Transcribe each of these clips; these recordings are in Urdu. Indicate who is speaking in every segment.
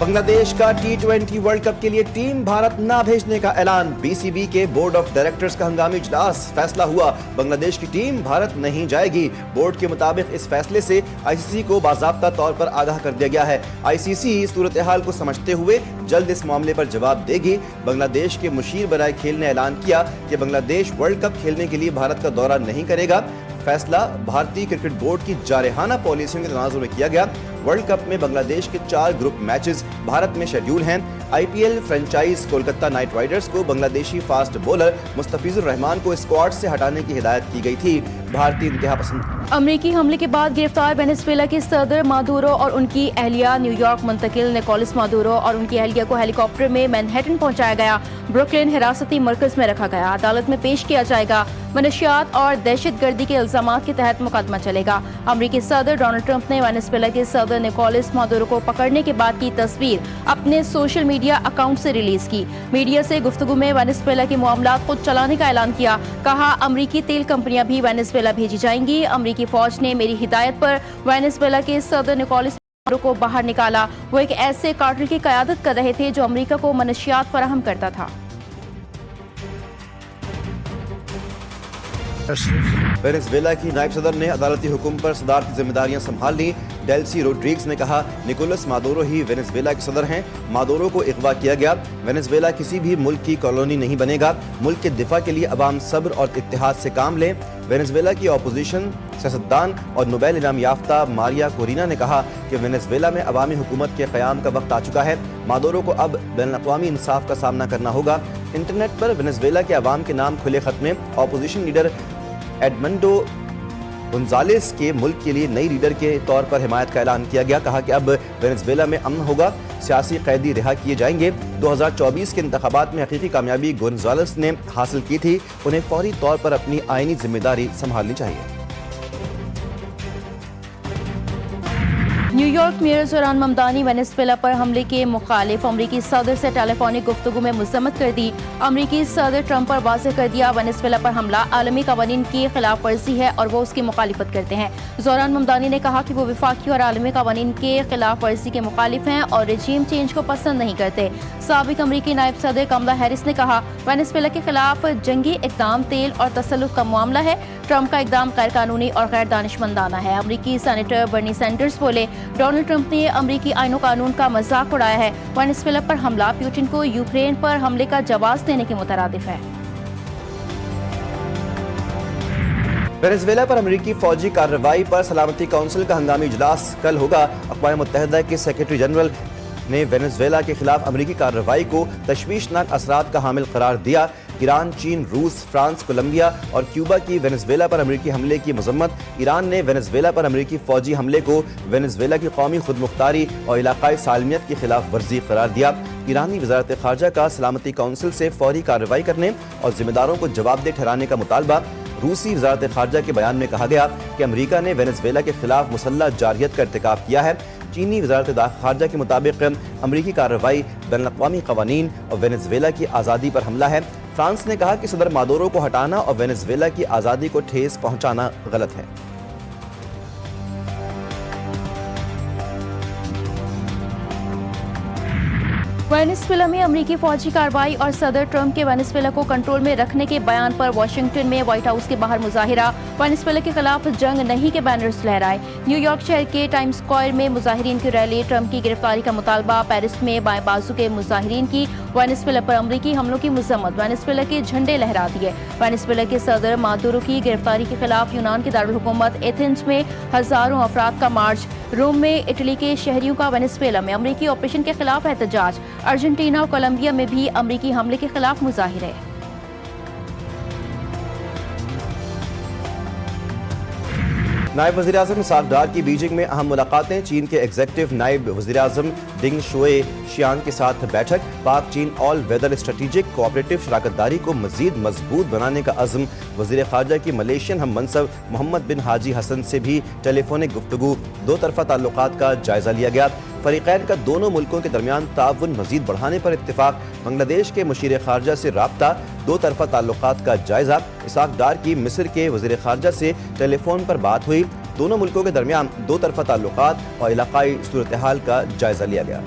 Speaker 1: بنگلہ دیش کا T20 ورلڈ کپ کے لیے ٹیم بھارت نہ بھیجنے کا اعلان۔ BCB کے بورڈ آف ڈائریکٹرز کا ہنگامی اجلاس، فیصلہ ہوا بنگلہ دیش کی ٹیم بھارت نہیں جائے گی۔ بورڈ کے مطابق اس فیصلے سے ICC کو باضابطہ طور پر آگاہ کر دیا گیا ہے۔ ICC صورتحال کو سمجھتے ہوئے جلد اس معاملے پر جواب دے گی۔ بنگلہ دیش کے مشیر برائے کھیل نے اعلان کیا کہ بنگلہ دیش ورلڈ کپ کھیلنے کے لیے بھارت کا دورہ نہیں کرے گا۔ فیصلہ بھارتی کرکٹ بورڈ کی جارحانہ پالیسیوں کے تناظر میں کیا گیا۔ ورلڈ کپ میں بنگلہ دیش کے 4 گروپ میچز بھارت میں شیڈیول ہیں۔ IPL franchise Kolkata night riders کو بنگلہ دیشی فاسٹ بولر مستفیض الرحمان کو اسکواڈ سے ہٹانے کی ہدایت کی گئی تھی۔ بھارتی انتہا پسند
Speaker 2: امریکی حملے کے بعد گرفتار وینزویلا کے صدر مادورو اور ان کی اہلیہ نیو یارک منتقل نکولس مادورو اور ان کی اہلیہ کو ہیلی کاپٹر میں مینہٹن پہنچایا گیا۔ بروکلن حراستی مرکز میں رکھا گیا، عدالت میں پیش کیا جائے گا۔ منشیات اور دہشت گردی کے الزامات کے تحت مقدمہ چلے گا۔ امریکی صدر ڈونلڈ ٹرمپ نے وینزویلا کے صدر نکولس مادورو کو پکڑنے کے بعد کی تصویر اپنے سوشل میڈیا اکاؤنٹ سے ریلیز کی۔ میڈیا سے گفتگو میں وینزویلا کے معاملات خود چلانے کا اعلان کیا۔ کہا امریکی تیل کمپنیاں بھی وینزویلا بھیجی جائیں گی۔ امریکی فوج نے میری ہدایت پر وینزویلا کے صدر نکولس مادورو کو باہر نکالا۔ وہ ایک ایسے کارٹل کی قیادت کر رہے تھے جو امریکہ کو منشیات فراہم کرتا تھا۔
Speaker 1: وینزویلا کی نائب صدر نے عدالتی حکم پر صدارتی ذمہ داریاں سنبھال لی۔ ڈیلسی روڈریگز نے کہا نکولس مادورو ہی وینزویلا کے صدر ہیں۔ مادورو کو اغوا کیا گیا۔ وینزویلا کسی بھی ملک کی کالونی نہیں بنے گا۔ ملک کے دفاع کے لیے عوام صبر اور اتحاد سے کام لیں۔ وینزویلا کی اپوزیشن سیاستدان اور نوبیل انعام یافتہ ماریا کورینا نے کہا کہ وینزویلا میں عوامی حکومت کے قیام کا وقت آ چکا ہے۔ مادورو کو اب بین الاقوامی انصاف کا سامنا کرنا ہوگا۔ انٹرنیٹ پر وینزویلا کے عوام کے نام کھلے خط میں اپوزیشن لیڈر ایڈمنڈو گونزالیس کے ملک کے لیے نئی لیڈر کے طور پر حمایت کا اعلان کیا گیا۔ کہا کہ اب وینزویلا میں امن ہوگا، سیاسی قیدی رہا کیے جائیں گے۔ 2024 کے انتخابات میں حقیقی کامیابی گونزالیس نے حاصل کی تھی، انہیں فوری طور پر اپنی آئینی ذمہ داری سنبھالنی چاہیے۔
Speaker 2: New York mayor Zoran Mamdani Venezuela پر حملے کے مخالف امریکی صدر سے ٹیلی فونک گفتگو میں مذمت کر دی۔ امریکی صدر ٹرمپ پر واضح کر دیا وینزویلا پر حملہ عالمی قوانین کی خلاف ورزی ہے اور وہ اس کی مخالفت کرتے ہیں۔ زوران ممدانی نے کہا کہ وہ وفاقی اور عالمی قوانین کے خلاف ورزی کے مخالف ہیں اور رجیم چینج کو پسند نہیں کرتے۔ سابق امریکی نائب صدر کملا ہیرس نے کہا وینزویلا کے خلاف جنگی اقدام تیل اور تسلط کا معاملہ ہے۔ ٹرمپ کا اقدام غیر قانونی اور غیر دانشمندانہ ہے۔ امریکی سینیٹر برنی سینڈرز بولے ڈونلڈ ٹرمپ نے امریکی آئین و قانون کا مذاق اڑایا ہے۔ وینزویلا پر حملہ پیوٹن کو یوکرین پر حملے کا جواز دینے کے مترادف ہے۔
Speaker 1: وینزویلا پر امریکی فوجی کارروائی پر سلامتی کونسل کا ہنگامی اجلاس کل ہوگا۔ اقوام متحدہ کے سیکرٹری جنرل نے وینزویلا کے خلاف امریکی کارروائی کو تشویشناک اثرات کا حامل قرار دیا۔ ایران، چین، روس، فرانس، کولمبیا اور کیوبا کی وینزویلا پر امریکی حملے کی مذمت۔ ایران نے وینزویلا پر امریکی فوجی حملے کو وینزویلا کی قومی خود مختاری اور علاقائی سالمیت کی خلاف ورزی قرار دیا۔ ایرانی وزارت خارجہ کا سلامتی کونسل سے فوری کارروائی کرنے اور ذمہ داروں کو جواب دہ ٹھہرانے کا مطالبہ۔ روسی وزارت خارجہ کے بیان میں کہا گیا کہ امریکہ نے وینزویلا کے خلاف مسلح جارحیت کا ارتکاب کیا ہے۔ چینی وزارت خارجہ کے مطابق امریکی کارروائی بین الاقوامی قوانین اور وینزویلا کی آزادی پر حملہ ہے۔ فرانس نے کہا کہ صدر مادورو کو ہٹانا اور وینزویلا کی آزادی کو ٹھیس پہنچانا غلط ہے۔
Speaker 2: وینزویلا میں امریکی فوجی کارروائی اور صدر ٹرمپ کے وینزویلا کو کنٹرول میں رکھنے کے بیان پر واشنگٹن میں وائٹ ہاؤس کے باہر مظاہرہ۔ وینزویلا کے خلاف جنگ نہیں کے بینرز لہرائے۔ نیو یارک شہر کے ٹائمز اسکوائر میں مظاہرین کی ریلی۔ ٹرمپ کی گرفتاری کا مطالبہ۔ پیرس میں بائیں بازو کے مظاہرین کی وینزویلا پر امریکی حملوں کی مذمت۔ وینزویلا کے جھنڈے لہرا دیے۔ وینزویلا کے صدر مادورو کی گرفتاری کے خلاف یونان کے دارالحکومت ایتھنز میں ہزاروں افراد کا مارچ۔ روم میں اٹلی کے شہریوں کا وینزویلا میں امریکی آپریشن کے خلاف احتجاج۔ ارجنٹینا اور کولمبیا میں بھی امریکی حملے کے خلاف مظاہرے۔
Speaker 1: نائب وزیر اعظم اسحاق ڈار کی بیجنگ میں اہم ملاقاتیں۔ چین کے ایگزیکٹو نائب وزیر اعظم ڈنگ شوئے شیانگ کے ساتھ بیٹھک۔ پاک چین آل ویدر اسٹریٹجک کوآپریٹو شراکت داری کو مزید مضبوط بنانے کا عزم۔ وزیر خارجہ کی ملیشین ہم منصب محمد بن حاجی حسن سے بھی ٹیلی فونک گفتگو۔ دو طرفہ تعلقات کا جائزہ لیا گیا۔ فریقین کا دونوں ملکوں کے درمیان تعاون مزید بڑھانے پر اتفاق۔ بنگلہ دیش کے مشیر خارجہ سے رابطہ۔ دو طرفہ تعلقات کا جائزہ۔ اسحاق ڈار کی مصر کے وزیر خارجہ سے ٹیلی فون پر بات ہوئی۔ دونوں ملکوں کے درمیان دو طرفہ تعلقات اور علاقائی صورتحال کا جائزہ لیا گیا۔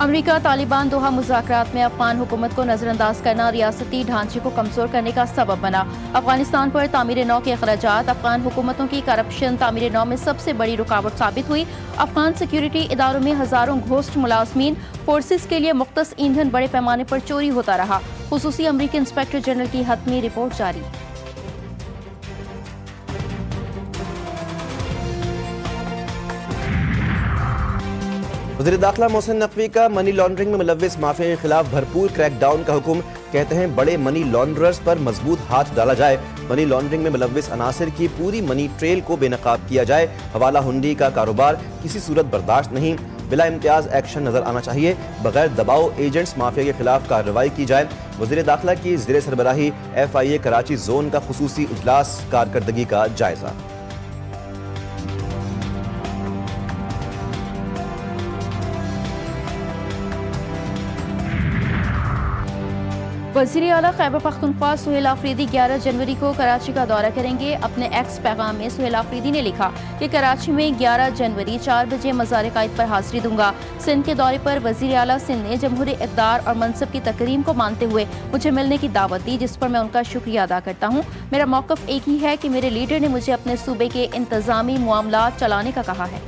Speaker 2: امریکہ طالبان دوحہ مذاکرات میں افغان حکومت کو نظر انداز کرنا ریاستی ڈھانچے کو کمزور کرنے کا سبب بنا۔ افغانستان پر تعمیر نو کے اخراجات افغان حکومتوں کی کرپشن تعمیر نو میں سب سے بڑی رکاوٹ ثابت ہوئی۔ افغان سیکیورٹی اداروں میں ہزاروں گھوسٹ ملازمین فورسز کے لیے مختص ایندھن بڑے پیمانے پر چوری ہوتا رہا۔ خصوصی امریکی انسپیکٹر جنرل کی حتمی رپورٹ جاری۔
Speaker 1: وزیر داخلہ محسن نقوی کا منی لانڈرنگ میں ملوث مافیا کے خلاف بھرپور کریک ڈاؤن کا حکم، کہتے ہیں بڑے منی لانڈررز پر مضبوط ہاتھ ڈالا جائے، منی لانڈرنگ میں ملوث عناصر کی پوری منی ٹریل کو بے نقاب کیا جائے، حوالہ ہنڈی کا کاروبار کسی صورت برداشت نہیں، بلا امتیاز ایکشن نظر آنا چاہیے، بغیر دباؤ ایجنٹس مافیا کے خلاف کارروائی کی جائے۔ وزیر داخلہ کی زیر سربراہی FIA کراچی زون کا خصوصی اجلاس، کارکردگی کا جائزہ۔
Speaker 2: وزیر اعلیٰ خیبر پختونخوا سہیل آفریدی 11 جنوری کو کراچی کا دورہ کریں گے۔ اپنے ایکس پیغام میں سہیل آفریدی نے لکھا کہ کراچی میں 11 جنوری 4 بجے مزار قائد پر حاضری دوں گا۔ سندھ کے دورے پر وزیر اعلیٰ سندھ نے جمہوری اقدار اور منصب کی تکریم کو مانتے ہوئے مجھے ملنے کی دعوت دی، جس پر میں ان کا شکریہ ادا کرتا ہوں۔ میرا موقف ایک ہی ہے کہ میرے لیڈر نے مجھے اپنے صوبے کے انتظامی معاملات چلانے کا کہا ہے۔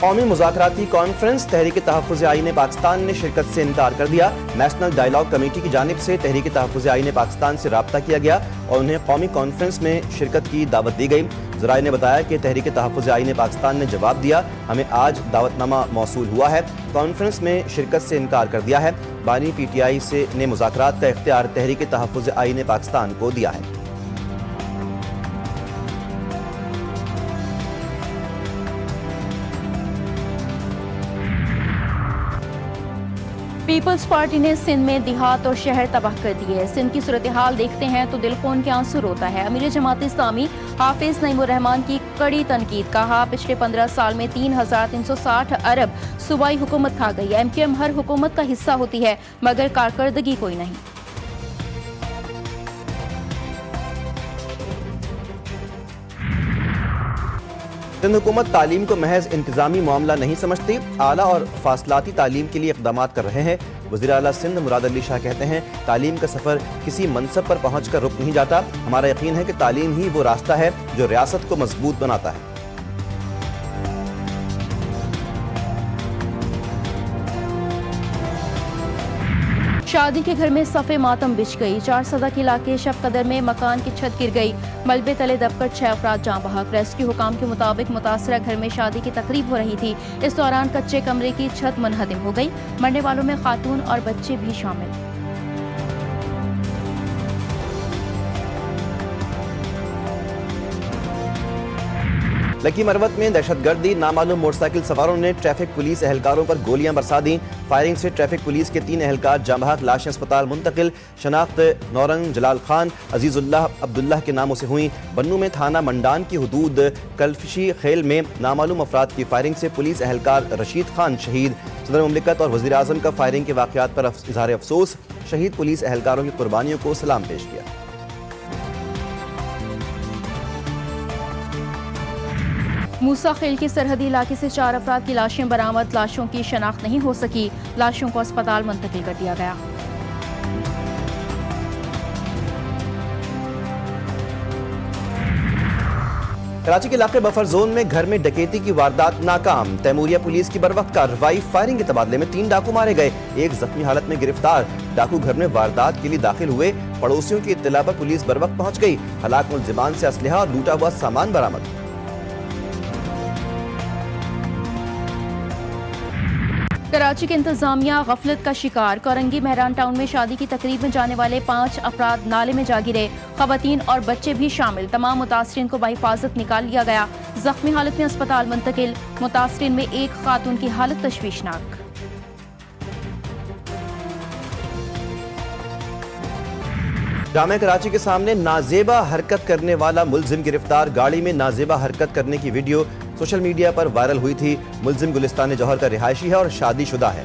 Speaker 1: قومی مذاکراتی کانفرنس تحریک تحفظ آئین پاکستان نے شرکت سے انکار کر دیا۔ نیشنل ڈائیلاگ کمیٹی کی جانب سے تحریک تحفظ آئین پاکستان سے رابطہ کیا گیا اور انہیں قومی کانفرنس میں شرکت کی دعوت دی گئی۔ ذرائع نے بتایا کہ تحریک تحفظ آئین پاکستان نے جواب دیا، ہمیں آج دعوت نامہ موصول ہوا ہے، کانفرنس میں شرکت سے انکار کر دیا ہے۔ بانی PTI نے مذاکرات کا اختیار تحریک تحفظ آئین پاکستان کو دیا ہے۔
Speaker 2: پیپلز پارٹی نے سندھ میں دیہات اور شہر تباہ کر دیے۔ سندھ کی صورتحال دیکھتے ہیں تو دل خون کے آنسو روتا ہے۔ امیر جماعت اسلامی حافظ نعیم الرحمان کی کڑی تنقید، کہا پچھلے 15 سال میں 3360 ارب صوبائی حکومت کھا گئی۔ MQM ہر حکومت کا حصہ ہوتی ہے مگر کارکردگی کوئی نہیں۔
Speaker 1: سندھ حکومت تعلیم کو محض انتظامی معاملہ نہیں سمجھتی، اعلیٰ اور فاصلاتی تعلیم کے لیے اقدامات کر رہے ہیں۔ وزیر اعلیٰ سندھ مراد علی شاہ کہتے ہیں تعلیم کا سفر کسی منصب پر پہنچ کر رک نہیں جاتا، ہمارا یقین ہے کہ تعلیم ہی وہ راستہ ہے جو ریاست کو مضبوط بناتا ہے۔
Speaker 2: شادی کے گھر میں صف ماتم بچھ گئی۔ 4 سدہ کے علاقے شب قدر میں مکان کی چھت گر گئی، ملبے تلے دب کر 6 افراد جاں بحق۔ ریسکیو حکام کے مطابق متاثرہ گھر میں شادی کی تقریب ہو رہی تھی، اس دوران کچے کمرے کی چھت منہدم ہو گئی، مرنے والوں میں خاتون اور بچے بھی شامل۔
Speaker 1: لکی مروت میں دہشت گردی، نامعلوم موٹر سائیکل سواروں نے ٹریفک پولیس اہلکاروں پر گولیاں برسا دیں۔ فائرنگ سے ٹریفک پولیس کے 3 اہلکار جاں بحق، لاشیں اسپتال منتقل۔ شناخت نورنگ جلال خان، عزیز اللہ، عبداللہ کے ناموں سے ہوئیں۔ بنو میں تھانہ منڈان کی حدود کلفشی خیل میں نامعلوم افراد کی فائرنگ سے پولیس اہلکار رشید خان شہید۔ صدر مملکت اور وزیر اعظم کا فائرنگ کے واقعات پر اظہار افسوس، شہید پولیس اہلکاروں کی قربانیوں کو سلام پیش کیا۔
Speaker 2: موسیٰ خیل کے سرحدی علاقے سے 4 افراد کی لاشیں برآمد، لاشوں کی شناخت نہیں ہو سکی، لاشوں کو اسپتال منتقل کر دیا گیا۔
Speaker 1: کراچی کے علاقے بفر زون میں گھر میں ڈکیتی کی واردات ناکام، تیموریہ پولیس کی بروقت کارروائی، فائرنگ کے تبادلے میں 3 ڈاکو مارے گئے، 1 زخمی حالت میں گرفتار۔ ڈاکو گھر میں واردات کے لیے داخل ہوئے، پڑوسیوں کی اطلاع پر پولیس بروقت پہنچ گئی، ہلاک ملزمان سے اسلحہ اور لوٹا ہوا سامان برآمد۔
Speaker 2: کراچی کے انتظامیہ غفلت کا شکار، کورنگی مہران ٹاؤن میں شادی کی تقریب میں جانے والے 5 افراد نالے میں جا گرے، خواتین اور بچے بھی شامل، تمام متاثرین کو بحفاظت نکال لیا گیا، زخمی حالت میں اسپتال منتقل، متاثرین میں 1 خاتون کی حالت تشویشناک۔
Speaker 1: جامعہ کراچی کے سامنے نازیبا حرکت کرنے والا ملزم گرفتار، گاڑی میں نازیبا حرکت کرنے کی ویڈیو سوشل میڈیا پر وائرل ہوئی تھی۔ ملزم گلستان جوہر کا رہائشی ہے اور شادی شدہ ہے۔